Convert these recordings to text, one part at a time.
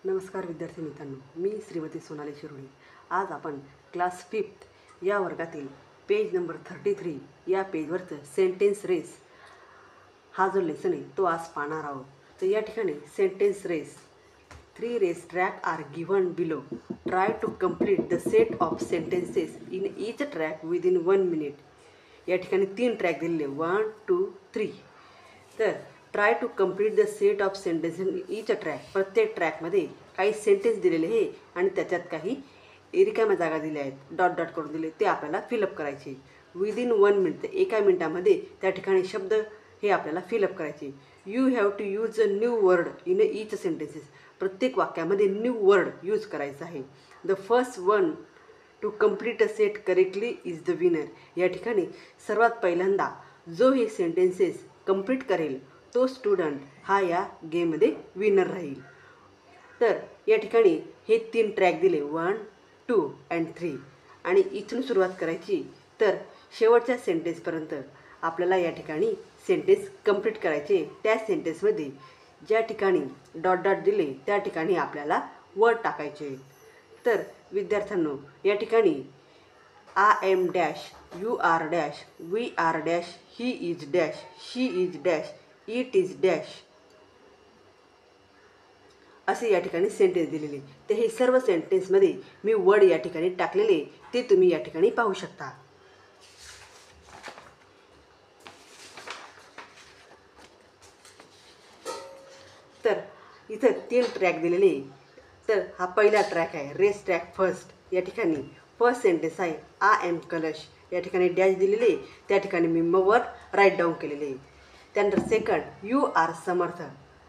नमस्कार विद्यार्थी मित्रांनो, मी श्रीमती सोनाली शिरोळे। आज आपण क्लास 5th या वर्गातील पेज नंबर 33 या पेजवरचं सेंटेन्स रेस हा जो लेसन आहे तो आज पाहणार आहोत। तर या ठिकाणी sentence race 3 race track are given below. Try to complete the set of sentences in each track within 1 minute. या ठिकाणी 3 ट्रॅक दिलेले 1, 2, 3। तर try to complete the set of sentence in each track, प्रत्येक ट्रॅकमध्ये काही सेंटेन्स दिलेले आहे आणि त्याच्यात काही रिकाम्या जागा दिल्या आहेत, डॉट डॉट करून दिले, ते आपल्याला फिलअप करायचे विदिन 1 मिनिट। एका मिनिटामध्ये त्या ठिकाणी शब्द हे आपल्याला फिलअप करायचे। You have to use a new word in each sentences, प्रत्येक वाक्यामध्ये न्यू वर्ड यूज करायचा आहे। The first one to complete a set correctly is the winner. या ठिकाणी सर्वात पहिल्यांदा जो हे सेंटेन्सेस कंप्लीट करेल तो स्टुडंट हा या गेममध्ये विनर राहील। तर या ठिकाणी हे 3 ट्रॅक दिले 1, 2 and 3 आणि इथून सुरुवात करायची तर शेवटच्या सेंटेन्सपर्यंत आपल्याला या ठिकाणी सेंटेन्स कंप्लीट करायचे। त्या सेंटेन्समध्ये ज्या ठिकाणी डॉट डॉट दिले त्या ठिकाणी आपल्याला वर्ड टाकायचे। तर विद्यार्थ्यांनो, या ठिकाणी I am dash, you are dash, we are dash, he is dash, she is dash, it is dash असे या ठिकाणी सेंटेन्स दिलेले। तर हे सर्व सेंटेन्समध्ये मी वर्ड या ठिकाणी टाकलेले ते तुम्ही या ठिकाणी पाहू शकता। तर इथं 3 ट्रॅक दिलेले। तर हा पहिला ट्रॅक आहे रेस ट्रॅक फर्स्ट। या ठिकाणी फर्स्ट सेंटेन्स आहे आय एम कलश, या ठिकाणी डॅश दिलेले, त्या ठिकाणी मी वर्ड राईट डाऊन केलेले। त्यानंतर second you are Samarth,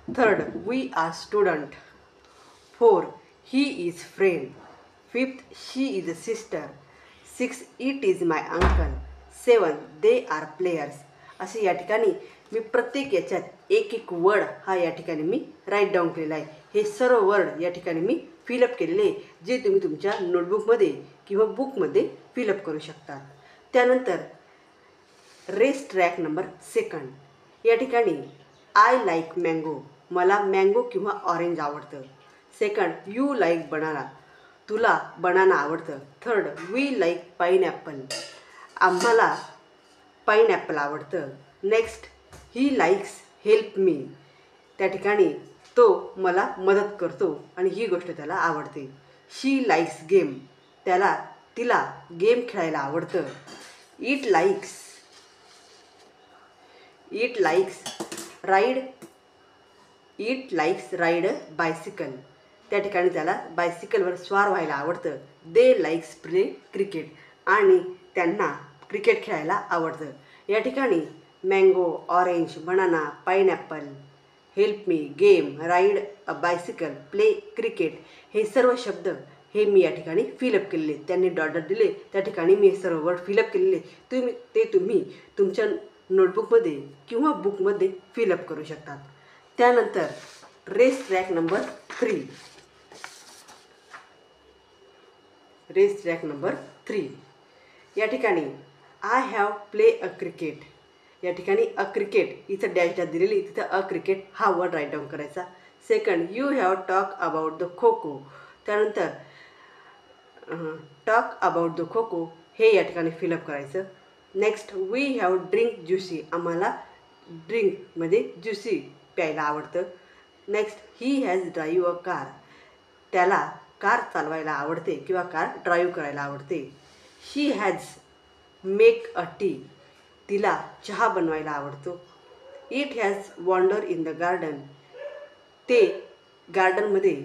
third we are student, 4 he is friend, 5th she is a sister, 6 it is my uncle, 7 they are players। असे या ठिकाणी मी प्रत्येक याच्यात एक एक वर्ड हा या ठिकाणी मी राईट डाऊन केलेला आहे। हे सर्व वर्ड या ठिकाणी मी फिलअप केलेले जे तुम्ही तुमच्या नोटबुकमध्ये किंवा बुकमध्ये फिलअप करू शकता। त्यानंतर रेस ट्रॅक नंबर 2 या ठिकाणी आय लाईक मँगो, मला मँगो किंवा ऑरेंज आवडतं। सेकंड यू लाईक बनाना, तुला बनाना आवडतं। थर्ड वी लाईक पाईनॲपल, आम्हाला पाईनॲपल आवडतं। Next he likes help me, त्या ठिकाणी तो मला मदत करतो आणि ही गोष्ट त्याला आवडते। शी लाईक्स गेम, तिला गेम खेळायला आवडतं। इट लाईक्स राईड बायसिकल, त्या ठिकाणी त्याला बायसिकलवर स्वार व्हायला आवडतं। दे लाईक्स प्ले क्रिकेट, आणि त्यांना क्रिकेट खेळायला आवडतं। या ठिकाणी mango, orange, banana, pineapple, help me, game, ride a bicycle, play cricket हे सर्व शब्द हे मी या ठिकाणी फिलअप केलेले। त्यांनी डॉट डॉट दिले त्या ठिकाणी मी हे सर्व वर्ड फिलअप केलेले। तुम्ही तुमच्या नोटबुकमध्ये किंवा बुकमध्ये फिलअप करू शकता। त्यानंतर रेस ट्रॅक नंबर 3 या ठिकाणी I have play a cricket, या ठिकाणी अ क्रिकेट इथं डॅश डॅश दिलेली, तिथं अ क्रिकेट हा वर्ड राईट डाऊन करायचा। Second you have talk about the kho kho, त्यानंतर talk about the kho kho हे या ठिकाणी फिलअप करायचं। Next we have drink juicy, आम्हाला ड्रिंकमध्ये ज्युसी प्यायला आवडतं। Next he has drive a car, त्याला कार चालवायला आवडते किंवा कार ड्राईव्ह करायला आवडते। शी हॅज मेक अ टी, तिला चहा बनवायला आवडतो। It has wander in the garden, ते गार्डनमध्ये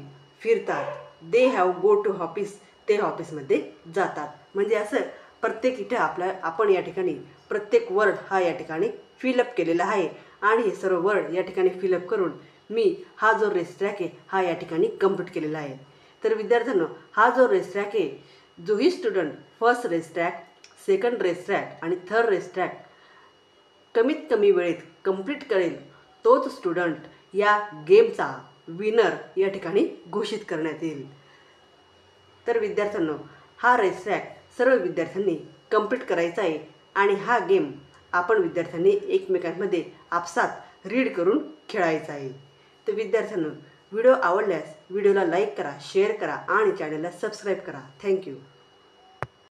फिरतात। They have go to office, ते ऑफिसमध्ये जातात। म्हणजे असं प्रत्येक इथे आपण या ठिकाणी प्रत्येक वर्ड हा या ठिकाणी फिलअप केलेला आहे आणि हे सर्व वर्ड या ठिकाणी फिलअप करून मी हा जो रेस ट्रॅक आहे हा या ठिकाणी कंप्लीट केलेला आहे। तर विद्यार्थ्यांनो, हा जो रेस ट्रॅक आहे, जोही student first race track, second race track आणि थर्ड रेस ट्रॅक कमीत कमी वेळेत कंप्लीट करेल तोच स्टुडंट या गेमचा विनर या ठिकाणी घोषित करण्यात येईल। तर विद्यार्थ्यांनो, हा रेस ट्रॅक सर्व विद्यार्थ्यांनी कंप्लीट करायचा आहे आणि हा गेम आपण विद्यार्थ्यांनी एकमेकांमध्ये आपसात रीड करून खेळायचा आहे। तर विद्यार्थ्यांनो, व्हिडिओ आवडल्यास व्हिडिओला लाईक करा, शेअर करा आणि चॅनलला सबस्क्राईब करा. थँक्यू.